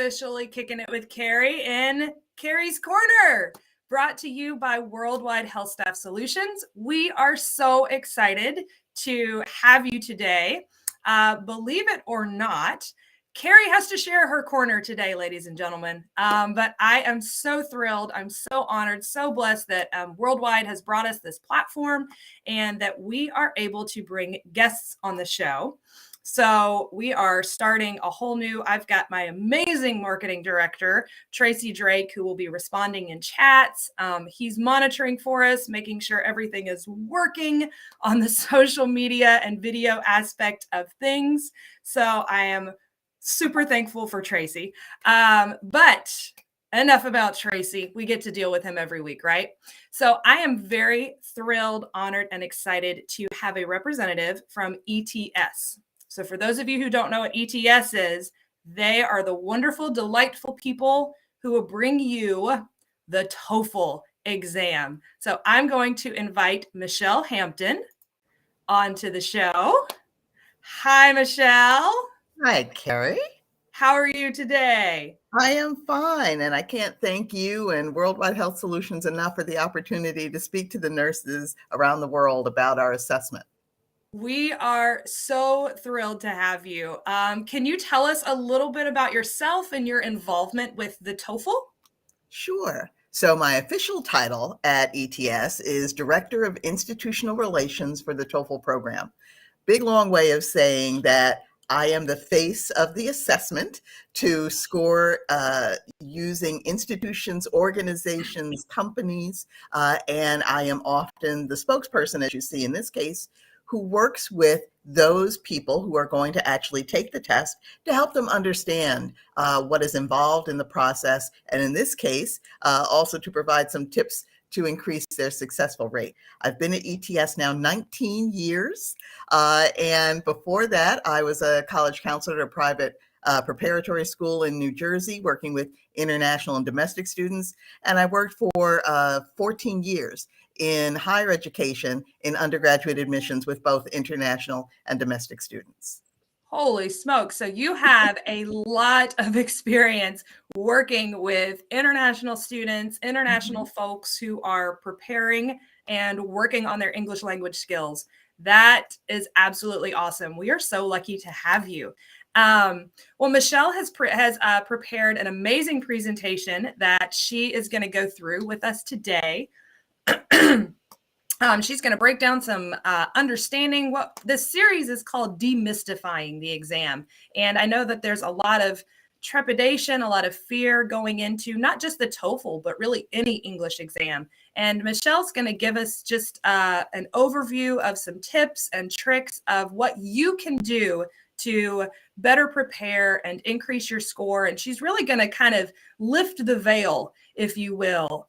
officially kicking it with Kari in Kari's Corner, brought to you by Worldwide HealthStaff Solutions. We are so excited to have you today. Believe it or not, Kari has to share her corner today, ladies and gentlemen. But I am so thrilled. I'm so honored, so blessed that Worldwide has brought us this platform and that we are able to bring guests on the show. So we are starting a whole new, I've got my amazing marketing director, Tracy Drake, who will be responding in chats. He's monitoring for us, making sure everything is working on the social media and video aspect of things. So I am super thankful for Tracy. But enough about Tracy. We get to deal with him every week, right? So I am very thrilled, honored, and excited to have a representative from ETS. So for those of you who don't know what ETS is, they are the wonderful, delightful people who will bring you the TOEFL exam. So I'm going to invite Michelle Hampton onto the show. Hi, Michelle. Hi, Kari. How are you today? I am fine, and I can't thank you and Worldwide Health Solutions enough for the opportunity to speak to the nurses around the world about our assessment. We are so thrilled to have you. Can you tell us a little bit about yourself and your involvement with the TOEFL? Sure. So my official title at ETS is Director of Institutional Relations for the TOEFL program. Big, long way of saying that I am the face of the assessment to score using institutions, organizations, companies, and I am often the spokesperson, as you see in this case, who works with those people who are going to actually take the test to help them understand what is involved in the process, and in this case, also to provide some tips to increase their successful rate. I've been at ETS now 19 years, and before that, I was a college counselor at a private preparatory school in New Jersey, working with international and domestic students, and I worked for 14 years in higher education in undergraduate admissions with both international and domestic students. Holy smoke. So you have a lot of experience working with international students, international folks who are preparing and working on their English language skills. That is absolutely awesome. We are so lucky to have you. Well, Michelle has prepared an amazing presentation that she is going to go through with us today. She's going to break down some understanding. What this series is called Demystifying the Exam. And I know that there's a lot of trepidation, a lot of fear going into not just the TOEFL, but really any English exam. And Michelle's going to give us just an overview of some tips and tricks of what you can do to better prepare and increase your score. And she's really going to kind of lift the veil, if you will,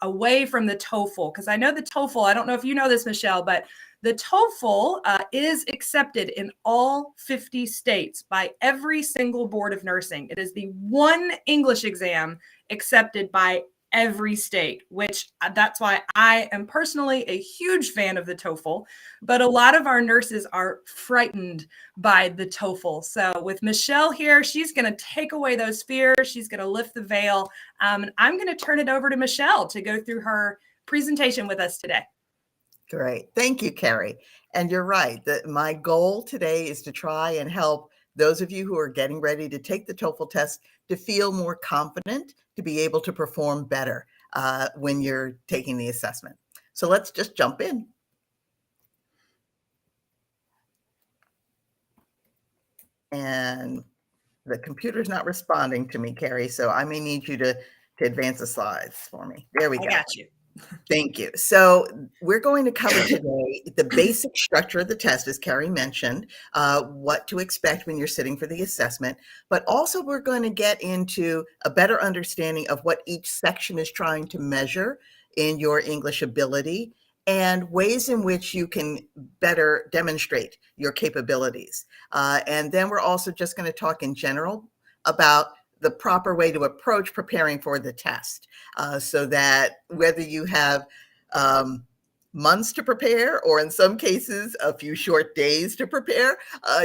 away from the TOEFL. Because I know the TOEFL, I don't know if you know this, Michelle, but the TOEFL is accepted in all 50 states by every single board of nursing. It is the one English exam accepted by every state, which that's why I am personally a huge fan of the TOEFL, but a lot of our nurses are frightened by the TOEFL. So with Michelle here, she's going to take away those fears. She's going to lift the veil. And I'm going to turn it over to Michelle to go through her presentation with us today. Great. Thank you, Kari. And you're right that my goal today is to try and help those of you who are getting ready to take the TOEFL test to feel more confident, to be able to perform better when you're taking the assessment. So let's just jump in. And the computer's not responding to me, Kari, so I may need you to advance the slides for me. There we go. I got you. Thank you. So we're going to cover today the basic structure of the test, as Kari mentioned, what to expect when you're sitting for the assessment, but also we're going to get into a better understanding of what each section is trying to measure in your English ability and ways in which you can better demonstrate your capabilities. And then we're also just going to talk in general about the proper way to approach preparing for the test, so that whether you have months to prepare, or in some cases, a few short days to prepare,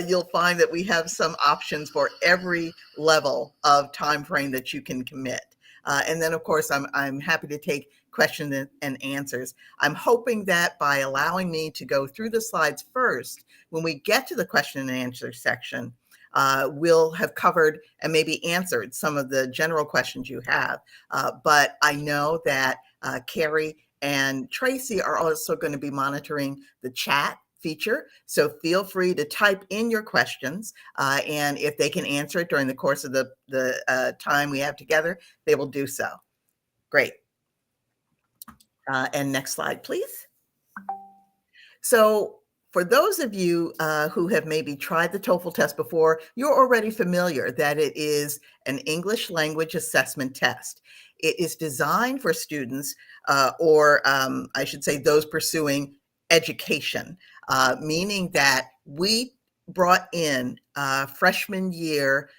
you'll find that we have some options for every level of time frame that you can commit. And then, of course, I'm happy to take questions and answers. I'm hoping that by allowing me to go through the slides first, when we get to the question and answer section, we'll have covered and maybe answered some of the general questions you have. But I know that Kari and Tracy are also going to be monitoring the chat feature. So feel free to type in your questions. And if they can answer it during the course of the time we have together, they will do so. Great. And next slide, please. So for those of you who have maybe tried the TOEFL test before, you're already familiar that it is an English language assessment test. It is designed for students, or I should say those pursuing education, meaning that we brought in freshman year,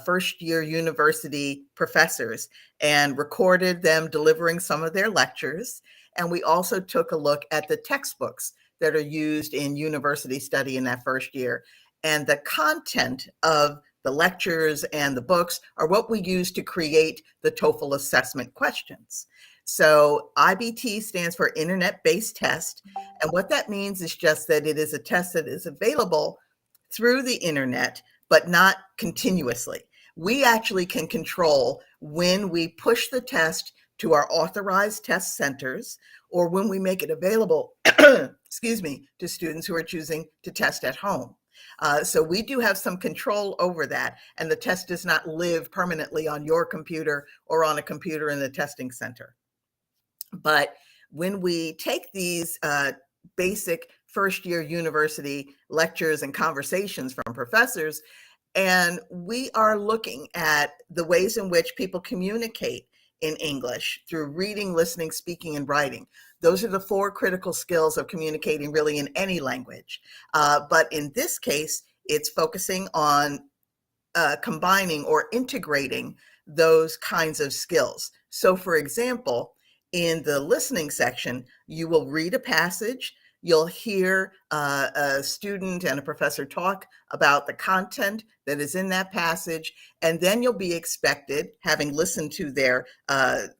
first year university professors and recorded them delivering some of their lectures. And we also took a look at the textbooks that are used in university study in that first year. And the content of the lectures and the books are what we use to create the TOEFL assessment questions. So IBT stands for Internet-Based Test. And what that means is just that it is a test that is available through the internet, but not continuously. We actually can control when we push the test to our authorized test centers, or when we make it available, excuse me, to students who are choosing to test at home. So we do have some control over that, and the test does not live permanently on your computer or on a computer in the testing center. But when we take these basic first year university lectures and conversations from professors, and we are looking at the ways in which people communicate in English through reading, listening, speaking, and writing. Those are the 4 critical skills of communicating really in any language. But in this case, it's focusing on combining or integrating those kinds of skills. So for example, in the listening section, you will read a passage, you'll hear a student and a professor talk about the content that is in that passage, and then you'll be expected, having listened to their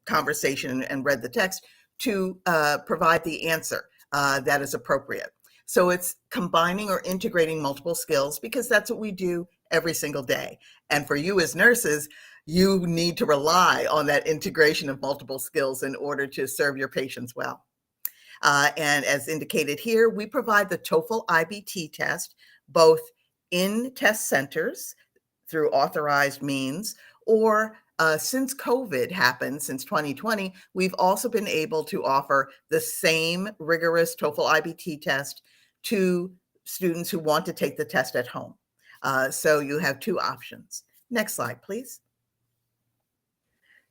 conversation and read the text, to provide the answer that is appropriate. So it's combining or integrating multiple skills, because that's what we do every single day. And for you as nurses, you need to rely on that integration of multiple skills in order to serve your patients well. And as indicated here, we provide the TOEFL IBT test, both in test centers through authorized means, or since COVID happened, since 2020, we've also been able to offer the same rigorous TOEFL IBT test to students who want to take the test at home. So you have 2 options. Next slide, please.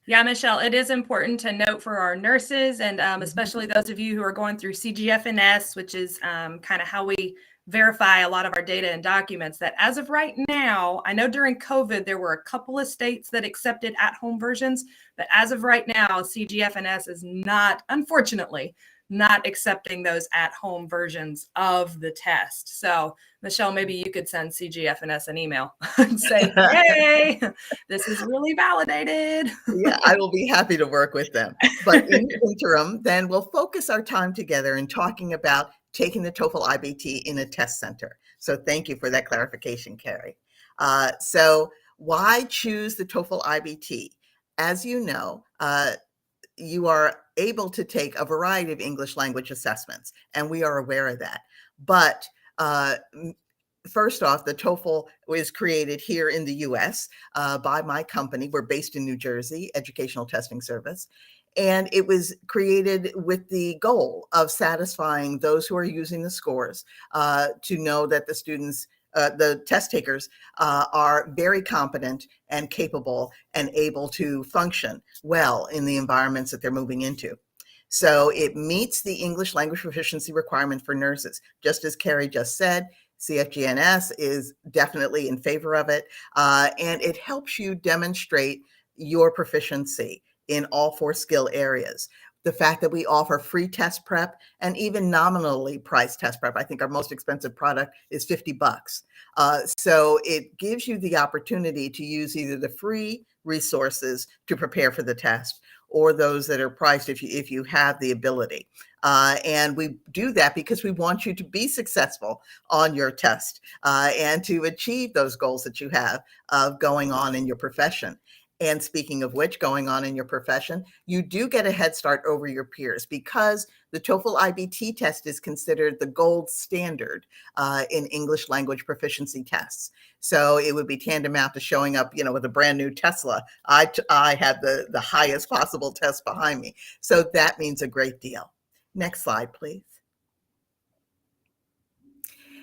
Yeah, Michelle, it is important to note for our nurses, and especially those of you who are going through CGFNS, which is kind of how we verify a lot of our data and documents, that as of right now, I know during COVID, there were a couple of states that accepted at-home versions, but as of right now, CGFNS is not, unfortunately, not accepting those at-home versions of the test. So Michelle, maybe you could send CGFNS an email and say, hey, this is really validated. Yeah, I will be happy to work with them. But in the interim, then we'll focus our time together in talking about taking the TOEFL IBT in a test center. So thank you for that clarification, Kari. So why choose the TOEFL IBT? As you know, you are able to take a variety of English language assessments, and we are aware of that. But first off, the TOEFL was created here in the US by my company. We're based in New Jersey, Educational Testing Service. And it was created with the goal of satisfying those who are using the scores to know that the students, the test takers are very competent and capable and able to function well in the environments that they're moving into. So it meets the English language proficiency requirement for nurses. Just as Kari just said, CFGNS is definitely in favor of it, and it helps you demonstrate your proficiency in all 4 skill areas. the fact that we offer free test prep and even nominally priced test prep. I think our most expensive product is $50. So it gives you the opportunity to use either the free resources to prepare for the test or those that are priced if you have the ability. And we do that because we want you to be successful on your test and to achieve those goals that you have of going on in your profession. And speaking of which, going on in your profession, you do get a head start over your peers because the TOEFL IBT test is considered the gold standard in English language proficiency tests. So it would be tantamount to showing up, with a brand new Tesla. I had the highest possible test behind me. So that means a great deal. Next slide, please.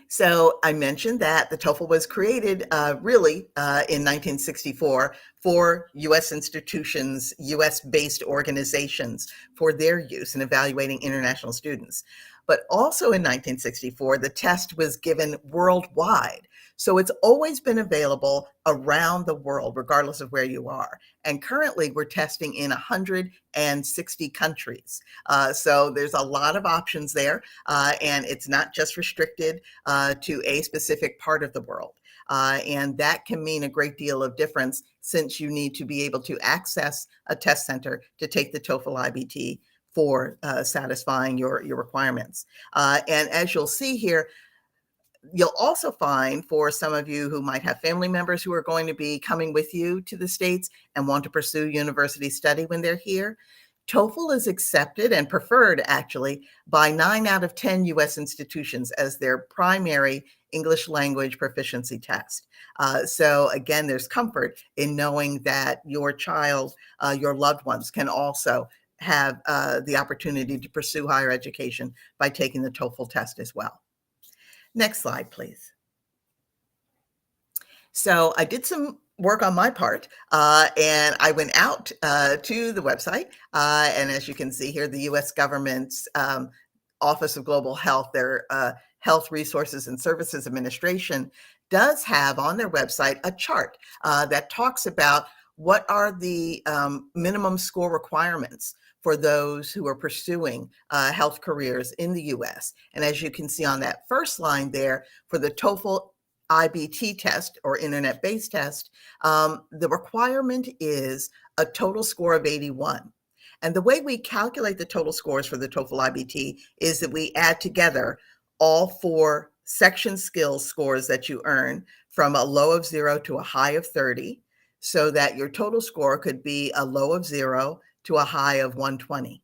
So I mentioned that the TOEFL was created in 1964 for U.S. institutions, U.S.-based organizations for their use in evaluating international students. But also in 1964, the test was given worldwide. So it's always been available around the world, regardless of where you are. And currently we're testing in 160 countries. So there's a lot of options there. And it's not just restricted to a specific part of the world. And that can mean a great deal of difference since you need to be able to access a test center to take the TOEFL IBT for satisfying your requirements. And as you'll see here, you'll also find for some of you who might have family members who are going to be coming with you to the States and want to pursue university study when they're here, TOEFL is accepted and preferred actually by 9 out of 10 U.S. institutions as their primary English language proficiency test. So again, there's comfort in knowing that your child, your loved ones can also have the opportunity to pursue higher education by taking the TOEFL test as well. Next slide, please. So I did some work on my part, and I went out to the website, and as you can see here, the U.S. government's Office of Global Health, their Health Resources and Services Administration, does have on their website a chart that talks about what are the minimum score requirements for those who are pursuing health careers in the U.S. And as you can see on that first line there, for the TOEFL IBT test or internet-based test, the requirement is a total score of 81. And the way we calculate the total scores for the TOEFL IBT is that we add together all 4 section skills scores that you earn from a low of 0 to a high of 30, so that your total score could be a low of 0 to a high of 120.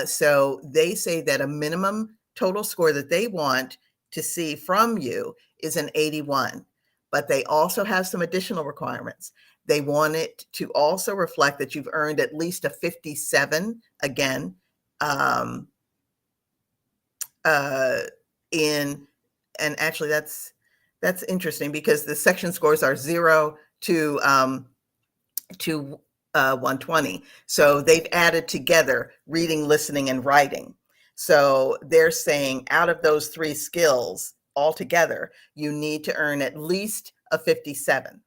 So they say that a minimum total score that they want to see from you is an 81, but they also have some additional requirements. They want it to also reflect that you've earned at least a 57, again, and actually that's interesting because the section scores are 0 to 120. So they've added together reading, listening, and writing. So they're saying out of those 3 skills altogether, you need to earn at least a 57.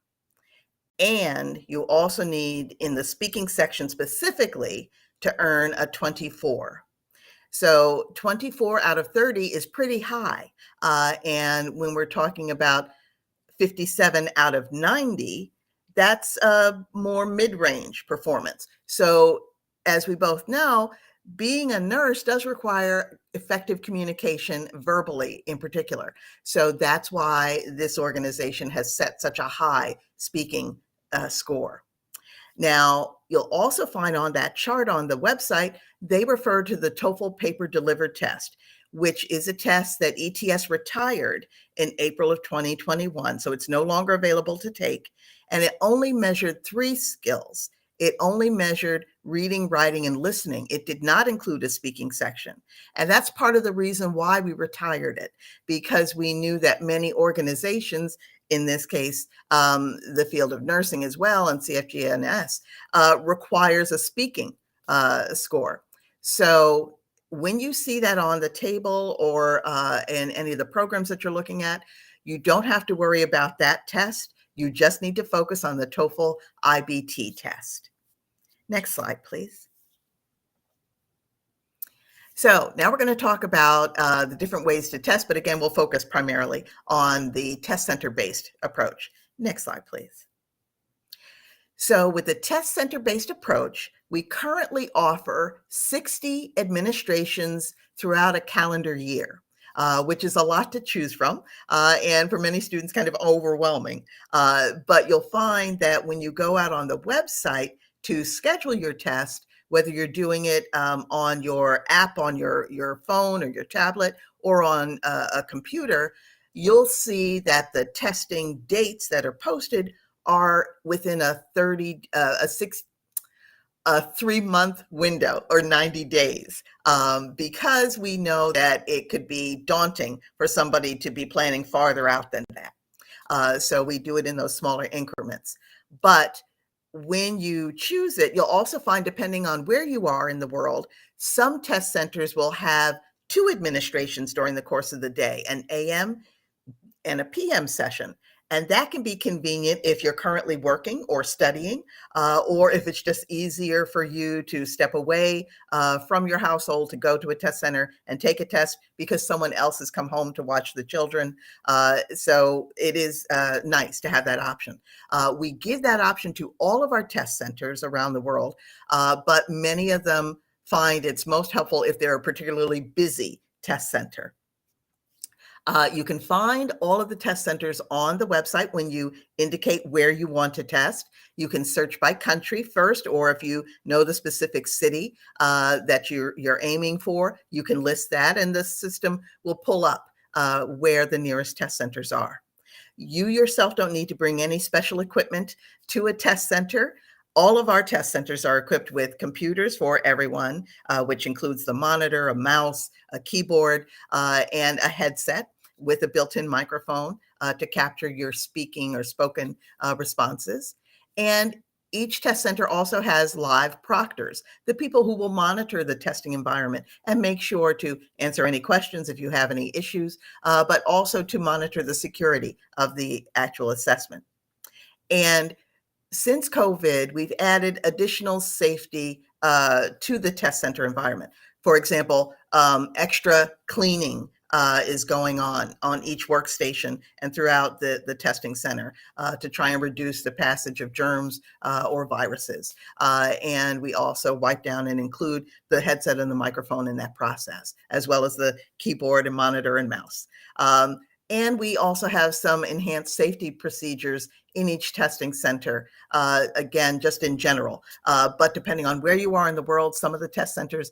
And you also need, in the speaking section specifically, to earn a 24. So 24 out of 30 is pretty high. And when we're talking about 57 out of 90, that's a more mid-range performance. So as we both know, being a nurse does require effective communication verbally in particular. So that's why this organization has set such a high speaking score. Now, you'll also find on that chart on the website, they refer to the TOEFL paper delivered test, which is a test that ETS retired in April of 2021. So it's no longer available to take. And it only measured 3 skills. It only measured reading, writing, and listening. It did not include a speaking section. And that's part of the reason why we retired it, because we knew that many organizations, in this case, the field of nursing as well, and CFGNS, requires a speaking score. So when you see that on the table or in any of the programs that you're looking at, you don't have to worry about that test. You just need to focus on the TOEFL IBT test. Next slide, please. So now we're going to talk about the different ways to test, but again, we'll focus primarily on the test center-based approach. Next slide, please. So with the test center-based approach, we currently offer 60 administrations throughout a calendar year, which is a lot to choose from, and for many students kind of overwhelming. But you'll find that when you go out on the website to schedule your test, whether you're doing it on your app on your phone or your tablet or on a computer, you'll see that the testing dates that are posted are within a 3-month window or 90 days, because we know that it could be daunting for somebody to be planning farther out than that. So we do it in those smaller increments. But when you choose it, you'll also find, depending on where you are in the world, some test centers will have 2 administrations during the course of the day, an AM and a PM session. And that can be convenient if you're currently working or studying, or if it's just easier for you to step away from your household to go to a test center and take a test because someone else has come home to watch the children. So it is nice to have that option. We give that option to all of our test centers around the world, but many of them find it's most helpful if they're a particularly busy test center. You can find all of the test centers on the website when you indicate where you want to test. You can search by country first, or if you know the specific city that you're aiming for, you can list that, and the system will pull up where the nearest test centers are. You yourself don't need to bring any special equipment to a test center. All of our test centers are equipped with computers for everyone, which includes the monitor, a mouse, a keyboard, and a headset with a built-in microphone to capture your speaking or spoken responses. And each test center also has live proctors, the people who will monitor the testing environment and make sure to answer any questions if you have any issues, but also to monitor the security of the actual assessment. And since COVID, we've added additional safety to the test center environment. For example, extra cleaning is going on each workstation and throughout the testing center to try and reduce the passage of germs or viruses. And we also wipe down and include the headset and the microphone in that process, as well as the keyboard and monitor and mouse. And we also have some enhanced safety procedures in each testing center, again, just in general. But depending on where you are in the world, some of the test centers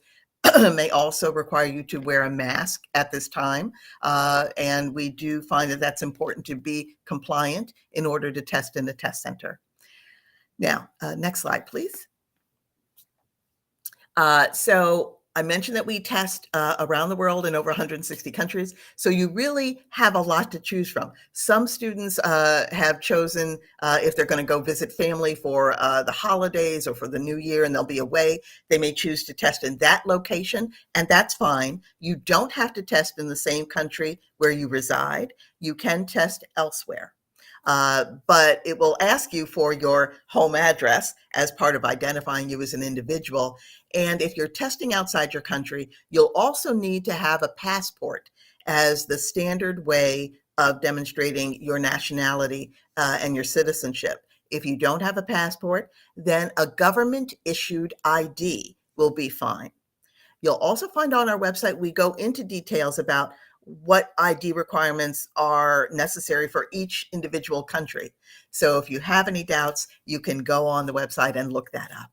may also require you to wear a mask at this time. And we do find that that's important to be compliant in order to test in the test center. Now, next slide, please. So I mentioned that we test around the world in over 160 countries. So you really have a lot to choose from. Some students have chosen if they're going to go visit family for the holidays or for the new year and they'll be away, they may choose to test in that location, and that's fine. You don't have to test in the same country where you reside. You can test elsewhere. But it will ask you for your home address as part of identifying you as an individual. And if you're testing outside your country, you'll also need to have a passport as the standard way of demonstrating your nationality and your citizenship. If you don't have a passport, then a government-issued ID will be fine. You'll also find on our website, we go into details about what ID requirements are necessary for each individual country. So if you have any doubts, you can go on the website and look that up.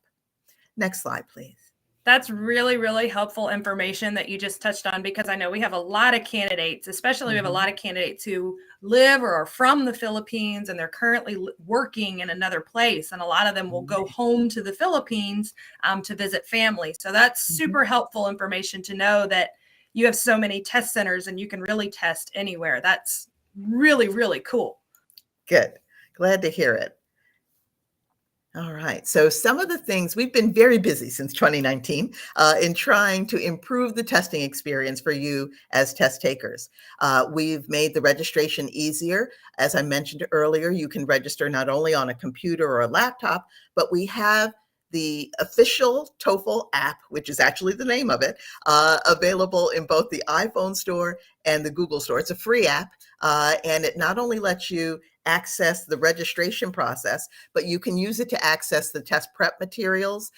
Next slide, please. That's really, really helpful information that you just touched on, because I know we have a lot of candidates, especially we have a lot of candidates who live or are from the Philippines and they're currently working in another place. And a lot of them will go home to the Philippines to visit family. So that's super helpful information to know that you have so many test centers and you can really test anywhere. That's really, really cool. Good. Glad to hear it. All right. So some of the things, we've been very busy since 2019 in trying to improve the testing experience for you as test takers. We've made the registration easier. As I mentioned earlier, you can register not only on a computer or a laptop, but we have the official TOEFL app, which is actually the name of it, available in both the iPhone store and the Google store. It's a free app, and it not only lets you access the registration process, but you can use it to access the test prep materials,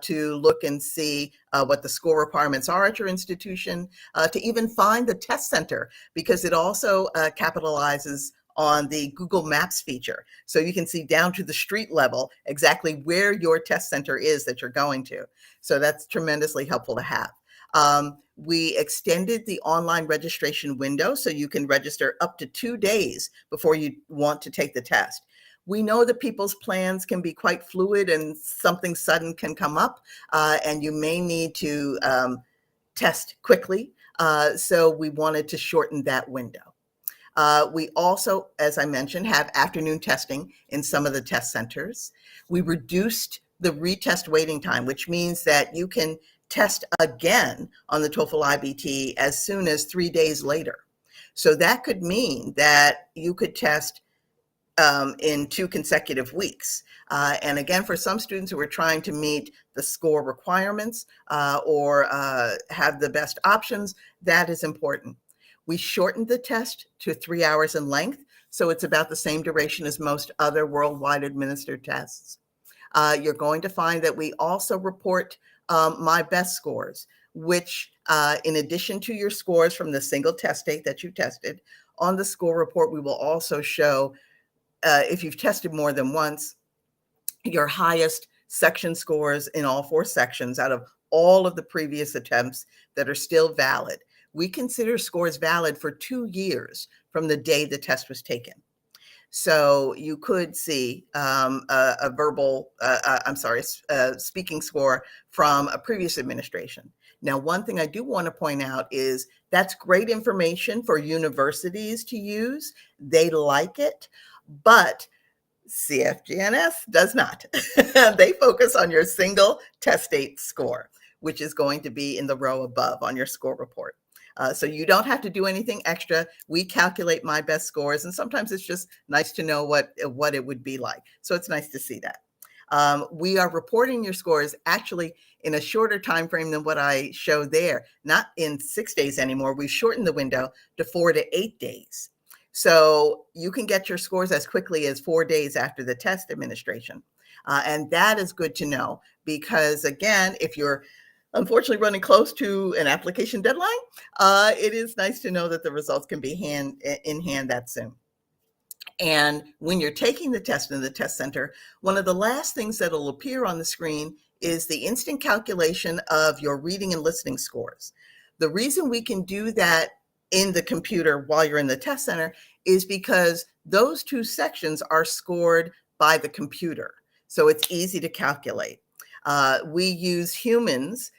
to look and see what the score requirements are at your institution, to even find the test center, because it also capitalizes on the Google Maps feature. So you can see down to the street level exactly where your test center is that you're going to. So that's tremendously helpful to have. We extended the online registration window so you can register up to 2 days before you want to take the test. We know that people's plans can be quite fluid and something sudden can come up, and you may need to test quickly. So we wanted to shorten that window. We also, as I mentioned, have afternoon testing in some of the test centers. We reduced the retest waiting time, which means that you can test again on the TOEFL IBT as soon as 3 days later. So that could mean that you could test in 2 consecutive weeks. And again, for some students who are trying to meet the score requirements or have the best options, that is important. We shortened the test to 3 hours in length, so it's about the same duration as most other worldwide administered tests. You're going to find that we also report my best scores, which in addition to your scores from the single test date that you tested, on the score report, we will also show, if you've tested more than once, your highest section scores in all 4 sections out of all of the previous attempts that are still valid. We consider scores valid for 2 years from the day the test was taken. So you could see a speaking score from a previous administration. Now, one thing I do want to point out is that's great information for universities to use. They like it, but CFGNS does not. They focus on your single test date score, which is going to be in the row above on your score report. So you don't have to do anything extra. We calculate my best scores, and sometimes it's just nice to know what it would be like. So it's nice to see that. We are reporting your scores actually in a shorter time frame than what I show there, not in 6 days anymore. We shortened the window to 4 to 8 days. So you can get your scores as quickly as 4 days after the test administration. And that is good to know because, again, if you're unfortunately running close to an application deadline, it is nice to know that the results can be in hand that soon. And when you're taking the test in the test center, one of the last things that will appear on the screen is the instant calculation of your reading and listening scores. The reason we can do that in the computer while you're in the test center is because those 2 sections are scored by the computer. So it's easy to calculate. We use humans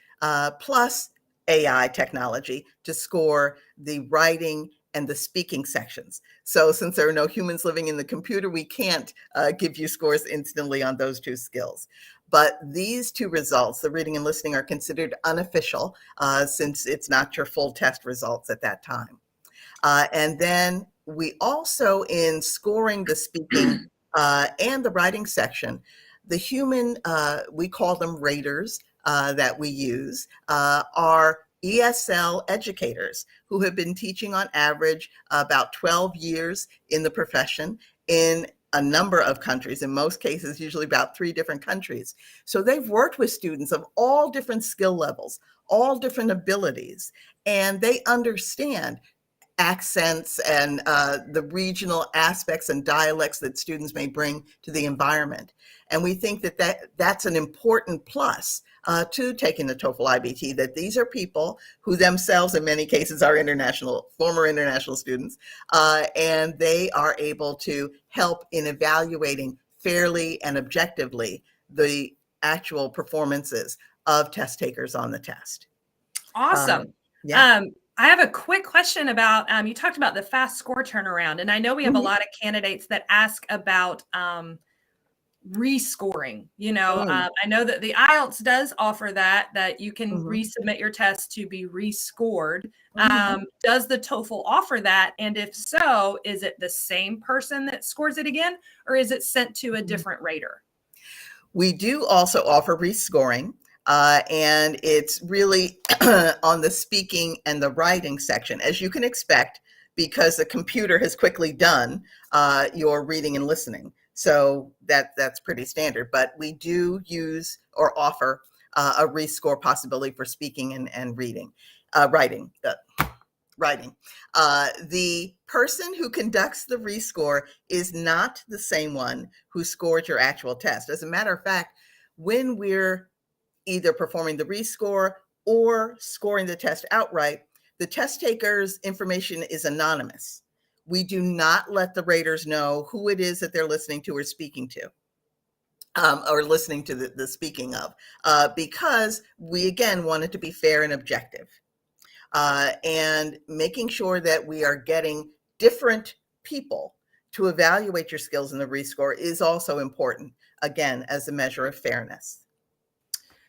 plus AI technology to score the writing and the speaking sections. So since there are no humans living in the computer, we can't give you scores instantly on those 2 skills. But these 2 results, the reading and listening, are considered unofficial since it's not your full test results at that time. And then we also, in scoring the speaking and the writing section, the human, we call them raters that we use, are ESL educators who have been teaching on average about 12 years in the profession in a number of countries, in most cases, usually about 3 different countries. So they've worked with students of all different skill levels, all different abilities, and they understand accents and the regional aspects and dialects that students may bring to the environment. And we think that that's an important plus to taking the TOEFL IBT, that these are people who themselves in many cases are former international students, and they are able to help in evaluating fairly and objectively the actual performances of test takers on the test. Awesome. Yeah. I have a quick question about, you talked about the fast score turnaround, and I know we have a lot of candidates that ask about rescoring. I know that the IELTS does offer that you can resubmit your test to be rescored. Does the TOEFL offer that? And if so, is it the same person that scores it again, or is it sent to a different rater? We do also offer rescoring, and it's really on the speaking and the writing section, as you can expect, because the computer has quickly done your reading and listening. So that's pretty standard, but we do use or offer a rescore possibility for speaking and reading, writing. The person who conducts the rescore is not the same one who scored your actual test. As a matter of fact, when we're either performing the rescore or scoring the test outright, the test taker's information is anonymous. We do not let the raters know who it is that they're listening to or speaking to. Or listening to the speaking of, because we, again, want it to be fair and objective. And making sure that we are getting different people to evaluate your skills in the rescore is also important, again, as a measure of fairness.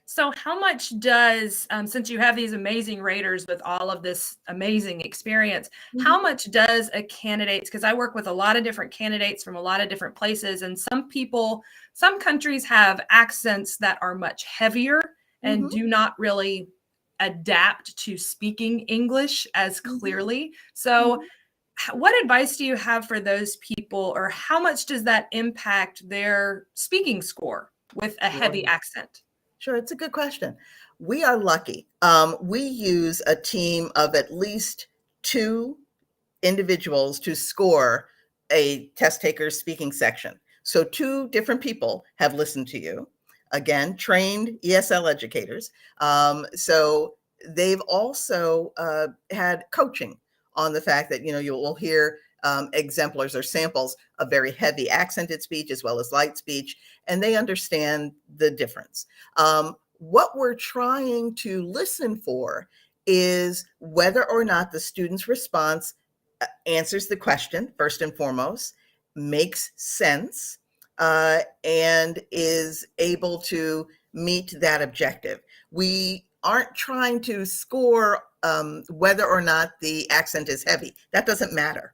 So how much does, since you have these amazing raters with all of this amazing experience, how much does a candidate, because I work with a lot of different candidates from a lot of different places, and some countries have accents that are much heavier and do not really adapt to speaking English as clearly. So what advice do you have for those people, or how much does that impact their speaking score with a heavy accent? Sure, it's a good question. We are lucky. We use a team of at least 2 individuals to score a test taker's speaking section. So 2 different people have listened to you. Again, trained ESL educators. So they've also had coaching on the fact that, you will hear exemplars or samples of very heavy accented speech as well as light speech, and they understand the difference. What we're trying to listen for is whether or not the student's response answers the question, first and foremost, makes sense, and is able to meet that objective. We aren't trying to score whether or not the accent is heavy. That doesn't matter.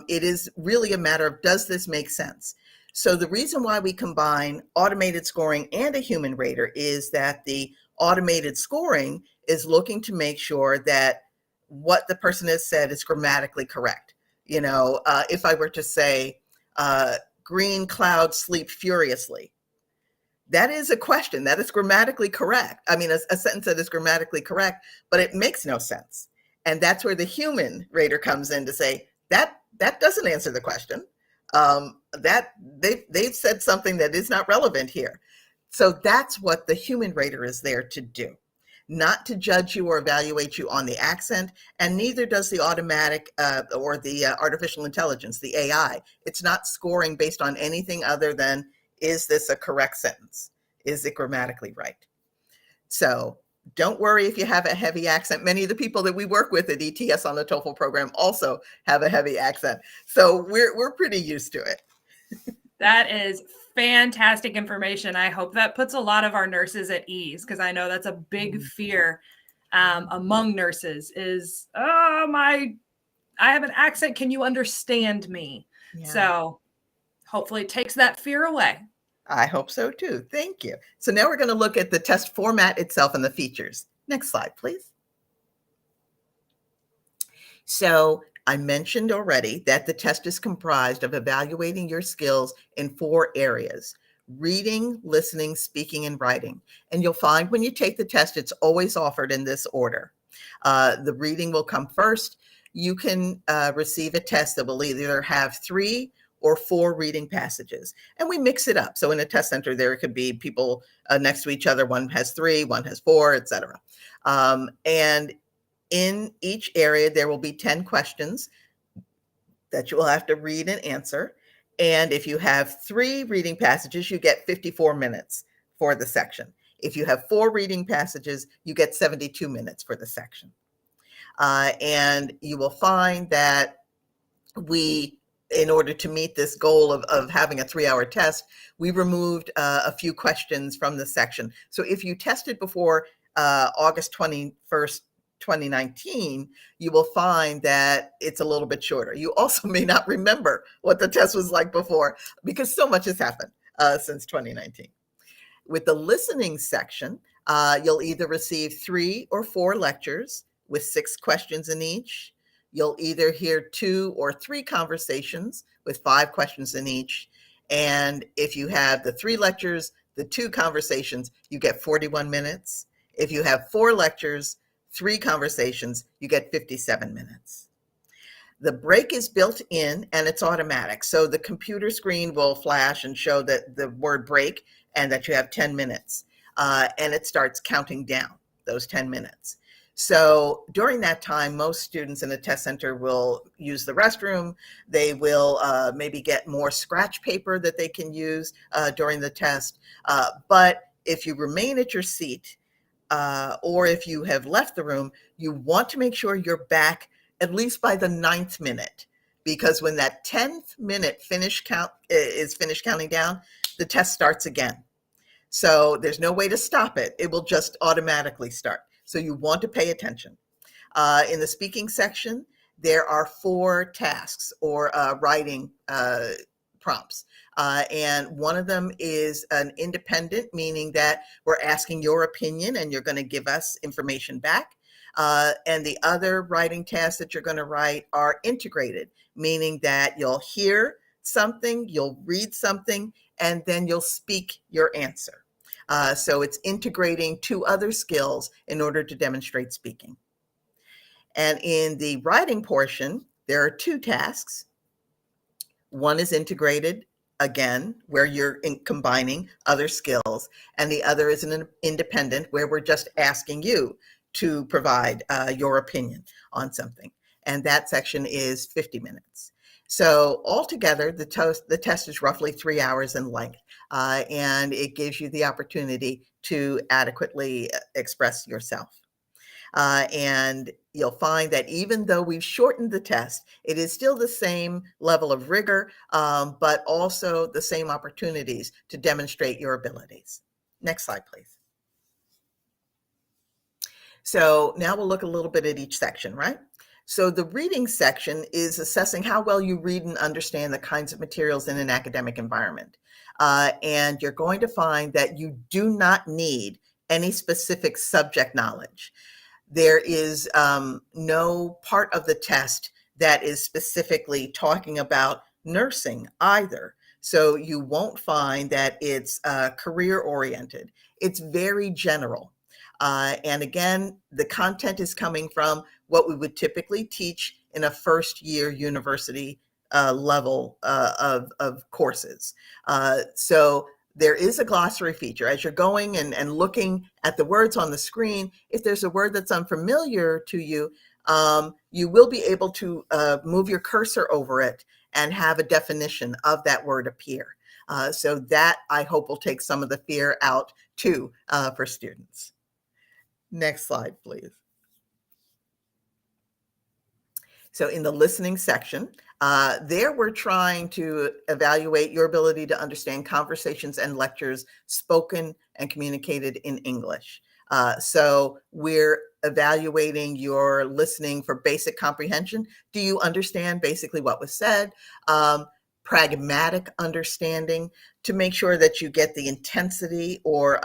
It is really a matter of, does this make sense? So the reason why we combine automated scoring and a human rater is that the automated scoring is looking to make sure that what the person has said is grammatically correct. If I were to say, green clouds sleep furiously, that is a question that is grammatically correct. I mean, a sentence that is grammatically correct, but it makes no sense. And that's where the human rater comes in to say, that doesn't answer the question. That they've said something that is not relevant here. So that's what the human rater is there to do, not to judge you or evaluate you on the accent, and neither does the automatic or the artificial intelligence, the AI. It's not scoring based on anything other than, is this a correct sentence? Is it grammatically right? So don't worry if you have a heavy accent. Many of the people that we work with at ETS on the TOEFL program also have a heavy accent. So we're pretty used to it. That is fantastic information. I hope that puts a lot of our nurses at ease, because I know that's a big fear among nurses is, I have an accent. Can you understand me? Yeah. So hopefully it takes that fear away. I hope so too. Thank you. So now we're going to look at the test format itself and the features. Next slide, please. So I mentioned already that the test is comprised of evaluating your skills in 4 areas: reading, listening, speaking, and writing. And you'll find when you take the test, it's always offered in this order. The reading will come first. You can receive a test that will either have 3 or 4 reading passages, and we mix it up. So in a test center, there could be people next to each other. One has 3, one has 4, etc. And in each area, there will be 10 questions that you will have to read and answer. And if you have 3 reading passages, you get 54 minutes for the section. If you have 4 reading passages, you get 72 minutes for the section. And you will find that in order to meet this goal of having a 3-hour test, we removed a few questions from the section. So if you tested before August 21st, 2019, you will find that it's a little bit shorter. You also may not remember what the test was like before, because so much has happened since 2019. With the listening section, you'll either receive 3 or 4 lectures with 6 questions in each. You'll either hear 2 or 3 conversations with 5 questions in each. And if you have the 3 lectures, the 2 conversations, you get 41 minutes. If you have 4 lectures, 3 conversations, you get 57 minutes. The break is built in and it's automatic. So the computer screen will flash and show that the word break and that you have 10 minutes. And it starts counting down those 10 minutes. So during that time, most students in the test center will use the restroom. They will maybe get more scratch paper that they can use during the test. But if you remain at your seat, or if you have left the room, you want to make sure you're back at least by the 9th minute, because when that 10th minute is finished counting down, the test starts again. So there's no way to stop it. It will just automatically start. So you want to pay attention. In the speaking section, there are 4 tasks or writing prompts. And one of them is an independent, meaning that we're asking your opinion and you're going to give us information back. And the other writing tasks that you're going to write are integrated, meaning that you'll hear something, you'll read something, and then you'll speak your answer. So it's integrating 2 other skills in order to demonstrate speaking. And in the writing portion, there are 2 tasks. One is integrated, again, where you're combining other skills, and the other is an independent, where we're just asking you to provide your opinion on something. And that section is 50 minutes. So altogether, the test is roughly 3 hours in length, and it gives you the opportunity to adequately express yourself. And you'll find that even though we've shortened the test, it is still the same level of rigor, but also the same opportunities to demonstrate your abilities. Next slide, please. So now we'll look a little bit at each section, right? So the reading section is assessing how well you read and understand the kinds of materials in an academic environment. And you're going to find that you do not need any specific subject knowledge. There is no part of the test that is specifically talking about nursing either. So you won't find that it's career oriented. It's very general. And again, the content is coming from what we would typically teach in a first-year university level of courses. So there is a glossary feature. As you're going and looking at the words on the screen, if there's a word that's unfamiliar to you, you will be able to move your cursor over it and have a definition of that word appear. So that, I hope, will take some of the fear out too for students. Next slide, please. So in the listening section, there we're trying to evaluate your ability to understand conversations and lectures spoken and communicated in English. So we're evaluating your listening for basic comprehension. Do you understand basically what was said? Pragmatic understanding to make sure that you get the intensity or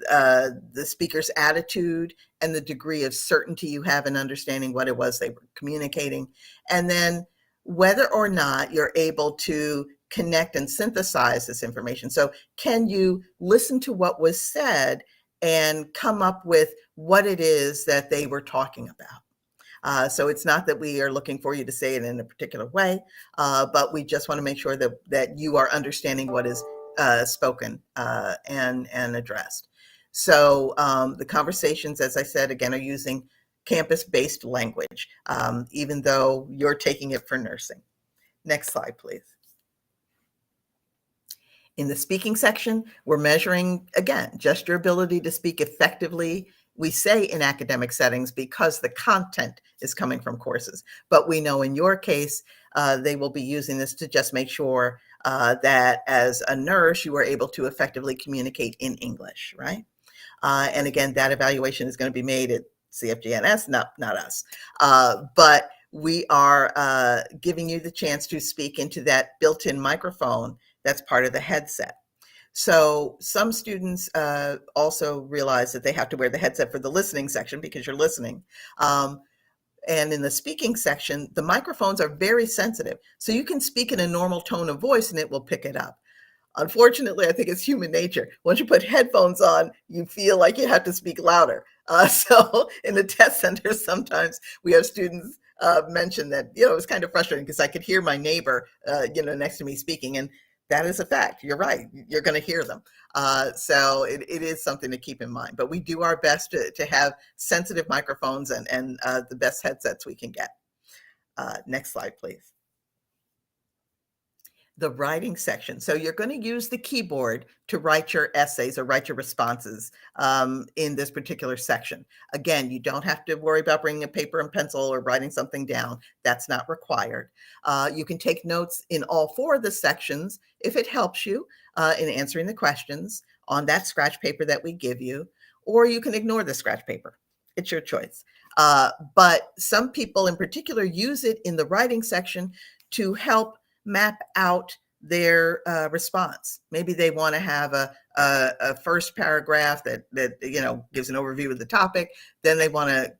the speaker's attitude and the degree of certainty you have in understanding what it was they were communicating. And then whether or not you're able to connect and synthesize this information. So can you listen to what was said and come up with what it is that they were talking about? So it's not that we are looking for you to say it in a particular way, but we just want to make sure that you are understanding what is spoken and addressed. So the conversations, as I said, again, are using campus-based language, even though you're taking it for nursing. Next slide, please. In the speaking section, we're measuring, again, just your ability to speak effectively. We say in academic settings because the content is coming from courses, but we know in your case, they will be using this to just make sure that as a nurse, you are able to effectively communicate in English, right? And again, that evaluation is going to be made at CFGNS, not us. But we are giving you the chance to speak into that built-in microphone that's part of the headset. So some students also realize that they have to wear the headset for the listening section because you're listening. And in the speaking section, the microphones are very sensitive. So you can speak in a normal tone of voice and it will pick it up. Unfortunately, I think it's human nature. Once you put headphones on, you feel like you have to speak louder. So in the test center, sometimes we have students mention that, it's kind of frustrating because I could hear my neighbor, next to me speaking. And that is a fact. You're right. You're going to hear them. So it is something to keep in mind. But we do our best to have sensitive microphones and the best headsets we can get. Next slide, please. The writing section. So you're going to use the keyboard to write your essays or write your responses in this particular section. Again, you don't have to worry about bringing a paper and pencil or writing something down. That's not required. You can take notes in all 4 of the sections if it helps you in answering the questions on that scratch paper that we give you, or you can ignore the scratch paper. It's your choice. But some people in particular use it in the writing section to help map out their response. Maybe they want to have a first paragraph that gives an overview of the topic. Then they want to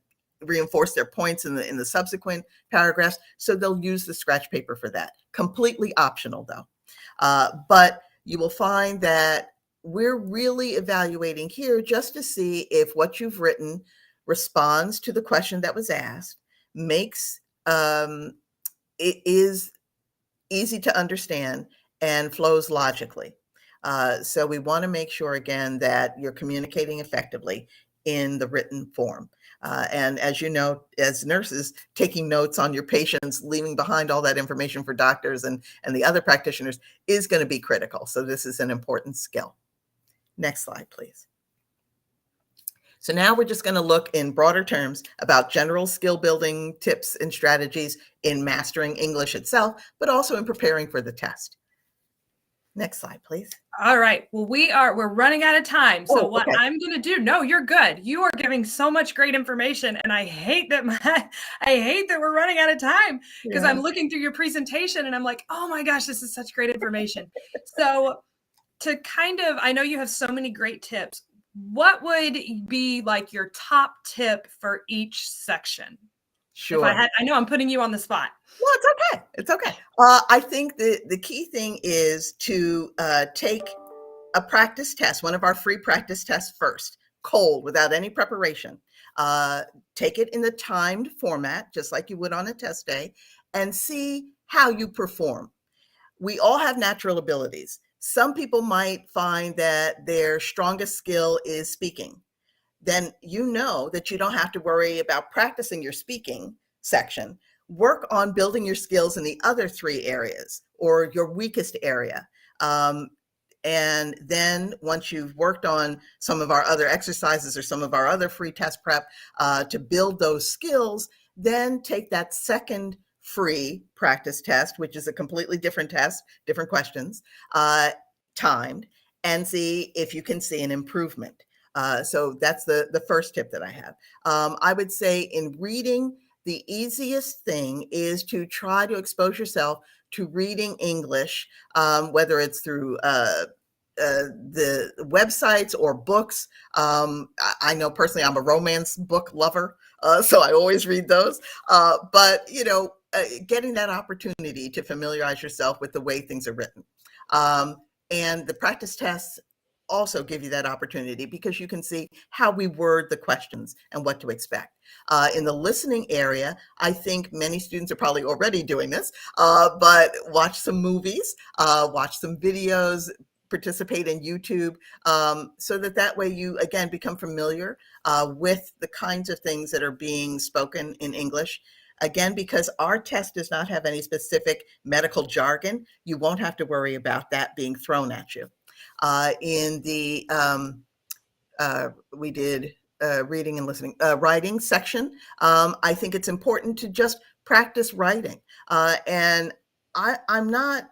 reinforce their points in the subsequent paragraphs. So they'll use the scratch paper for that. Completely optional though. But you will find that we're really evaluating here just to see if what you've written responds to the question that was asked, makes it is easy to understand, and flows logically. So we want to make sure, again, that you're communicating effectively in the written form. And as you know, as nurses, taking notes on your patients, leaving behind all that information for doctors and the other practitioners is going to be critical. So this is an important skill. Next slide, please. So now we're just going to look in broader terms about general skill building tips and strategies in mastering English itself, but also in preparing for the test. Next slide, please. All right. Well, we're running out of time. So what I'm going to do, no, you're good. You are giving so much great information. And I hate that we're running out of time because I'm looking through your presentation and I'm like, oh my gosh, this is such great information. So I know you have so many great tips. What would be like your top tip for each section? Sure. I know I'm putting you on the spot. Well, it's okay. It's okay. I think the key thing is to take a practice test, one of our free practice tests first, cold, without any preparation. Take it in the timed format, just like you would on a test day, and see how you perform. We all have natural abilities. Some people might find that their strongest skill is speaking. Then you know that you don't have to worry about practicing your speaking section. Work on building your skills in the other 3 areas or your weakest area. And then once you've worked on some of our other exercises or some of our other free test prep to build those skills, then take that second free practice test, which is a completely different test, different questions, timed, and see if you can see an improvement. So that's the first tip that I have. I would say in reading, the easiest thing is to try to expose yourself to reading English, whether it's through the websites or books. I know personally I'm a romance book lover, so I always read those. But getting that opportunity to familiarize yourself with the way things are written. And the practice tests also give you that opportunity because you can see how we word the questions and what to expect. In the listening area, I think many students are probably already doing this, but watch some movies, watch some videos, participate in YouTube, so that way you, again, become familiar with the kinds of things that are being spoken in English. Again, because our test does not have any specific medical jargon, you won't have to worry about that being thrown at you. In the, we did reading and listening, writing section, I think it's important to just practice writing. And I'm not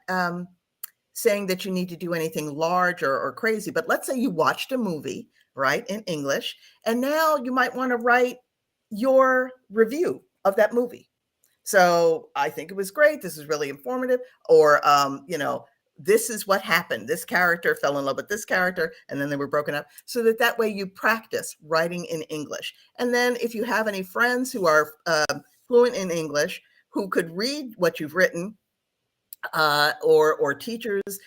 saying that you need to do anything large or crazy, but let's say you watched a movie, right, in English, and now you might want to write your review of that movie. So I think it was great. This is really informative. Or, this is what happened. This character fell in love with this character, and then they were broken up, so that way you practice writing in English. And then if you have any friends who are fluent in English, who could read what you've written, or teachers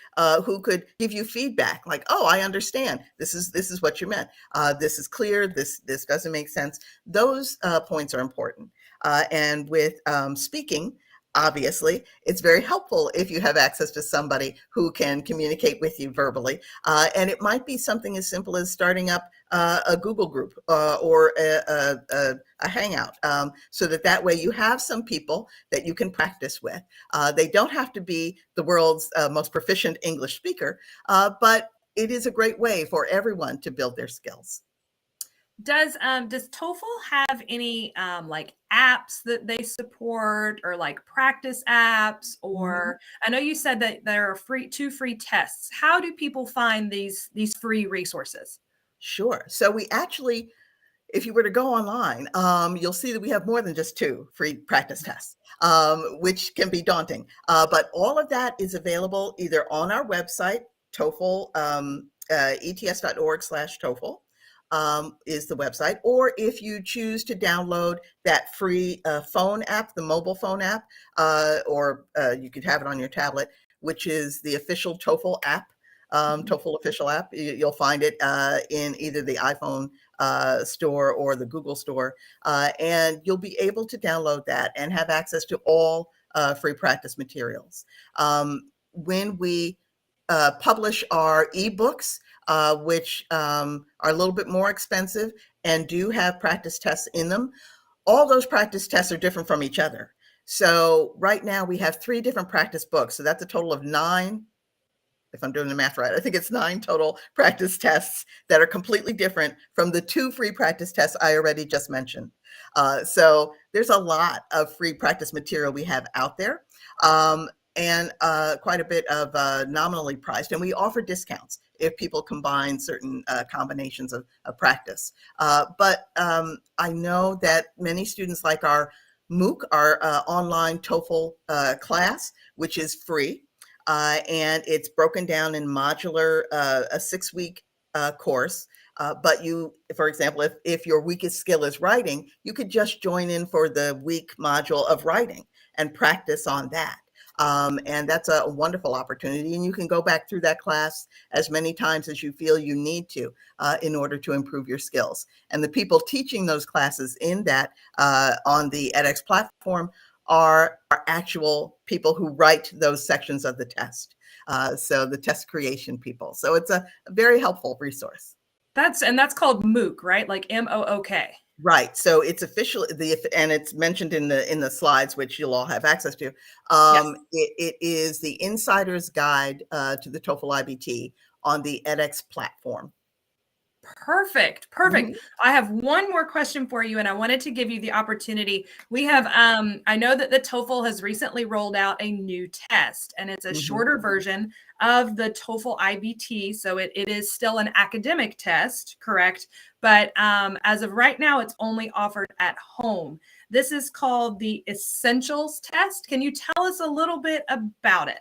who could give you feedback, like, oh, I understand. This is what you meant. This is clear. This doesn't make sense. Those points are important. And with speaking, obviously, it's very helpful if you have access to somebody who can communicate with you verbally. And it might be something as simple as starting up a Google group or a Hangout, so that way you have some people that you can practice with. They don't have to be the world's most proficient English speaker, but it is a great way for everyone to build their skills. Does TOEFL have any like apps that they support, or like practice apps? Or I know you said that there are two free tests. How do people find these free resources? Sure. So we actually, if you were to go online, you'll see that we have more than just 2 free practice tests, which can be daunting. But all of that is available either on our website, TOEFL, ets.org/TOEFL. Is the website, or if you choose to download that free phone app, the mobile phone app, or you could have it on your tablet, which is the official TOEFL app, TOEFL official app. You'll find it in either the iPhone store or the Google store, and you'll be able to download that and have access to all free practice materials. When we publish our ebooks, which are a little bit more expensive and do have practice tests in them, all those practice tests are different from each other. So right now we have 3 different practice books. So that's a total of 9, if I'm doing the math right. I think it's 9 total practice tests that are completely different from the 2 free practice tests I already just mentioned. So there's a lot of free practice material we have out there. And quite a bit of nominally priced. And we offer discounts if people combine certain combinations of practice. But I know that many students like our MOOC, our online TOEFL class, which is free. And it's broken down in modular, a 6-week course. But you, for example, if your weakest skill is writing, you could just join in for the week module of writing and practice on that. And that's a wonderful opportunity. And you can go back through that class as many times as you feel you need to in order to improve your skills. And the people teaching those classes in that on the edX platform are actual people who write those sections of the test. So the test creation people. So it's a very helpful resource. That's called MOOC, right? Like MOOK. Right. So it's official, and it's mentioned in the slides, which you'll all have access to. Yes. It is the Insider's Guide to the TOEFL IBT on the edX platform. Perfect. I have one more question for you, and I wanted to give you the opportunity. We have, I know that the TOEFL has recently rolled out a new test, and it's a shorter version of the TOEFL IBT. So it is still an academic test, correct? But as of right now, it's only offered at home. This is called the Essentials test. Can you tell us a little bit about it?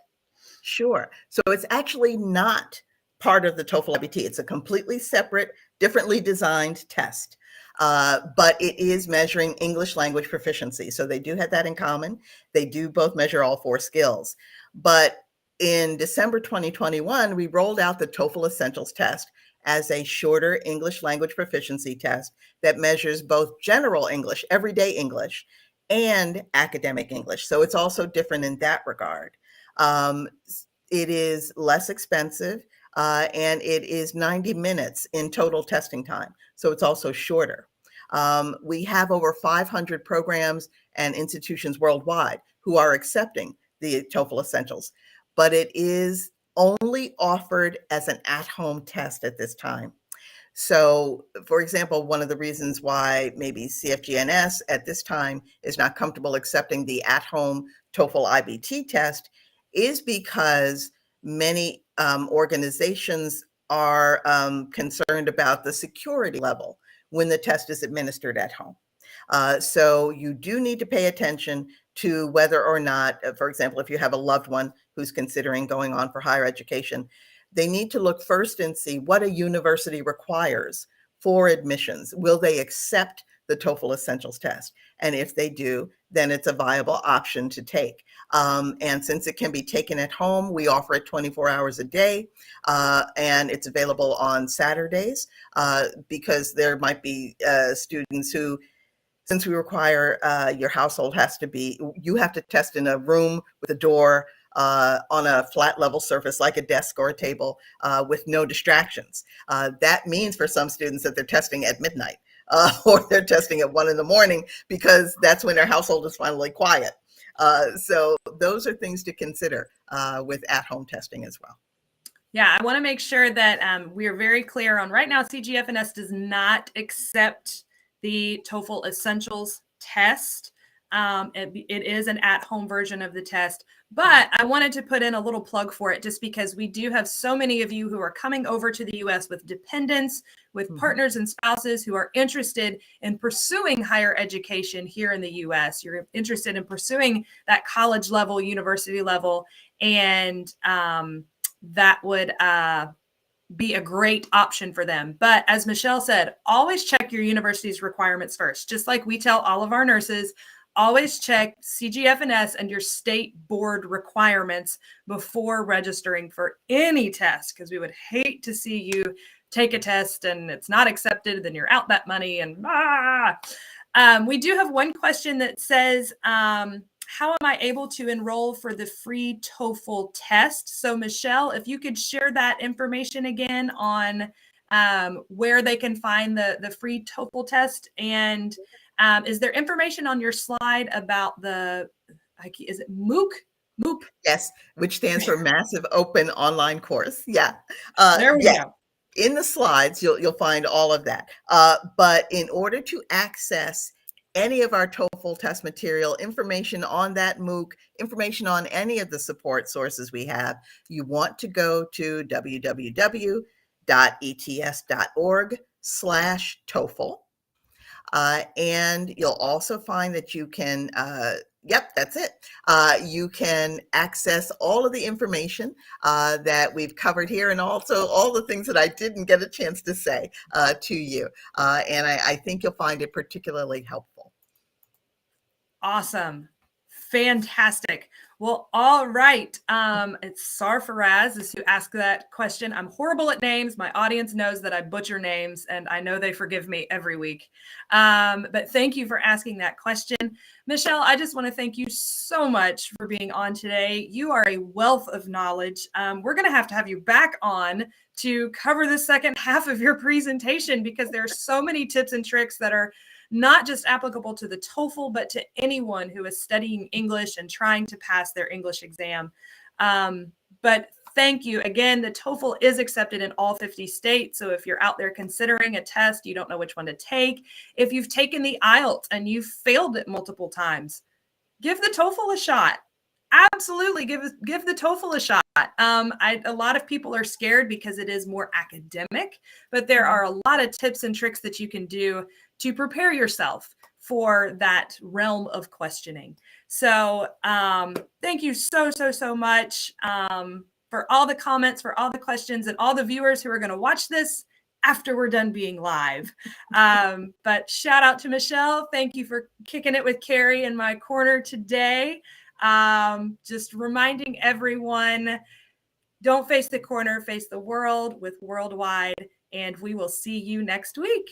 Sure. So it's actually not part of the TOEFL IBT. It's a completely separate, differently designed test, but it is measuring English language proficiency. So they do have that in common. They do both measure all 4 skills. But in December 2021, we rolled out the TOEFL Essentials test as a shorter English language proficiency test that measures both general English, everyday English, and academic English. So it's also different in that regard. It is less expensive. And it is 90 minutes in total testing time. So it's also shorter. We have over 500 programs and institutions worldwide who are accepting the TOEFL Essentials, but it is only offered as an at-home test at this time. So, for example, one of the reasons why maybe CFGNS at this time is not comfortable accepting the at-home TOEFL IBT test is because many organizations are concerned about the security level when the test is administered at home. So you do need to pay attention to whether or not, for example, if you have a loved one who's considering going on for higher education, they need to look first and see what a university requires for admissions. Will they accept the TOEFL Essentials test? And if they do, then it's a viable option to take. And since it can be taken at home, we offer it 24 hours a day, and it's available on Saturdays, because there might be students who, since we require your household you have to test in a room with a door, on a flat level surface like a desk or a table, with no distractions. That means for some students that they're testing at midnight, or they're testing at 1 a.m, because that's when their household is finally quiet. So those are things to consider with at-home testing as well. Yeah, I want to make sure that we are very clear on right now, CGFNS does not accept the TOEFL Essentials test. It is an at-home version of the test, but I wanted to put in a little plug for it just because we do have so many of you who are coming over to the U.S. with dependents, with partners and spouses who are interested in pursuing higher education here in the U.S. You're interested in pursuing that college level, university level, and that would be a great option for them. But as Michelle said, always check your university's requirements first. Just like we tell all of our nurses, always check CGFNS and your state board requirements before registering for any test, because we would hate to see you take a test and it's not accepted, then you're out that money and we do have one question that says, how am I able to enroll for the free TOEFL test? So Michelle, if you could share that information again on where they can find the free TOEFL test. And is there information on your slide about is it MOOC? MOOC? Yes, which stands for Massive Open Online Course. Yeah. There we go. In the slides, you'll find all of that. But in order to access any of our TOEFL test material, information on that MOOC, information on any of the support sources we have, you want to go to www.ets.org/TOEFL. And you'll also find that you can, that's it. You can access all of the information that we've covered here, and also all the things that I didn't get a chance to say to you. And I think you'll find it particularly helpful. Awesome. Fantastic. Well, all right. It's Sarfaraz is who asked that question. I'm horrible at names. My audience knows that I butcher names, and I know they forgive me every week. But thank you for asking that question. Michelle, I just want to thank you so much for being on today. You are a wealth of knowledge. We're going to have you back on to cover the second half of your presentation, because there are so many tips and tricks that are not just applicable to the TOEFL, but to anyone who is studying English and trying to pass their English exam. But thank you. Again, the TOEFL is accepted in all 50 states. So if you're out there considering a test, you don't know which one to take. If you've taken the IELTS and you've failed it multiple times, give the TOEFL a shot. Absolutely, give the TOEFL a shot. A lot of people are scared because it is more academic, but there are a lot of tips and tricks that you can do to prepare yourself for that realm of questioning. So thank you so much for all the comments, for all the questions, and all the viewers who are going to watch this after we're done being live. But shout out to Michelle. Thank you for kicking it with Kari in my corner today. Just reminding everyone, don't face the corner, face the world with Worldwide, and we will see you next week.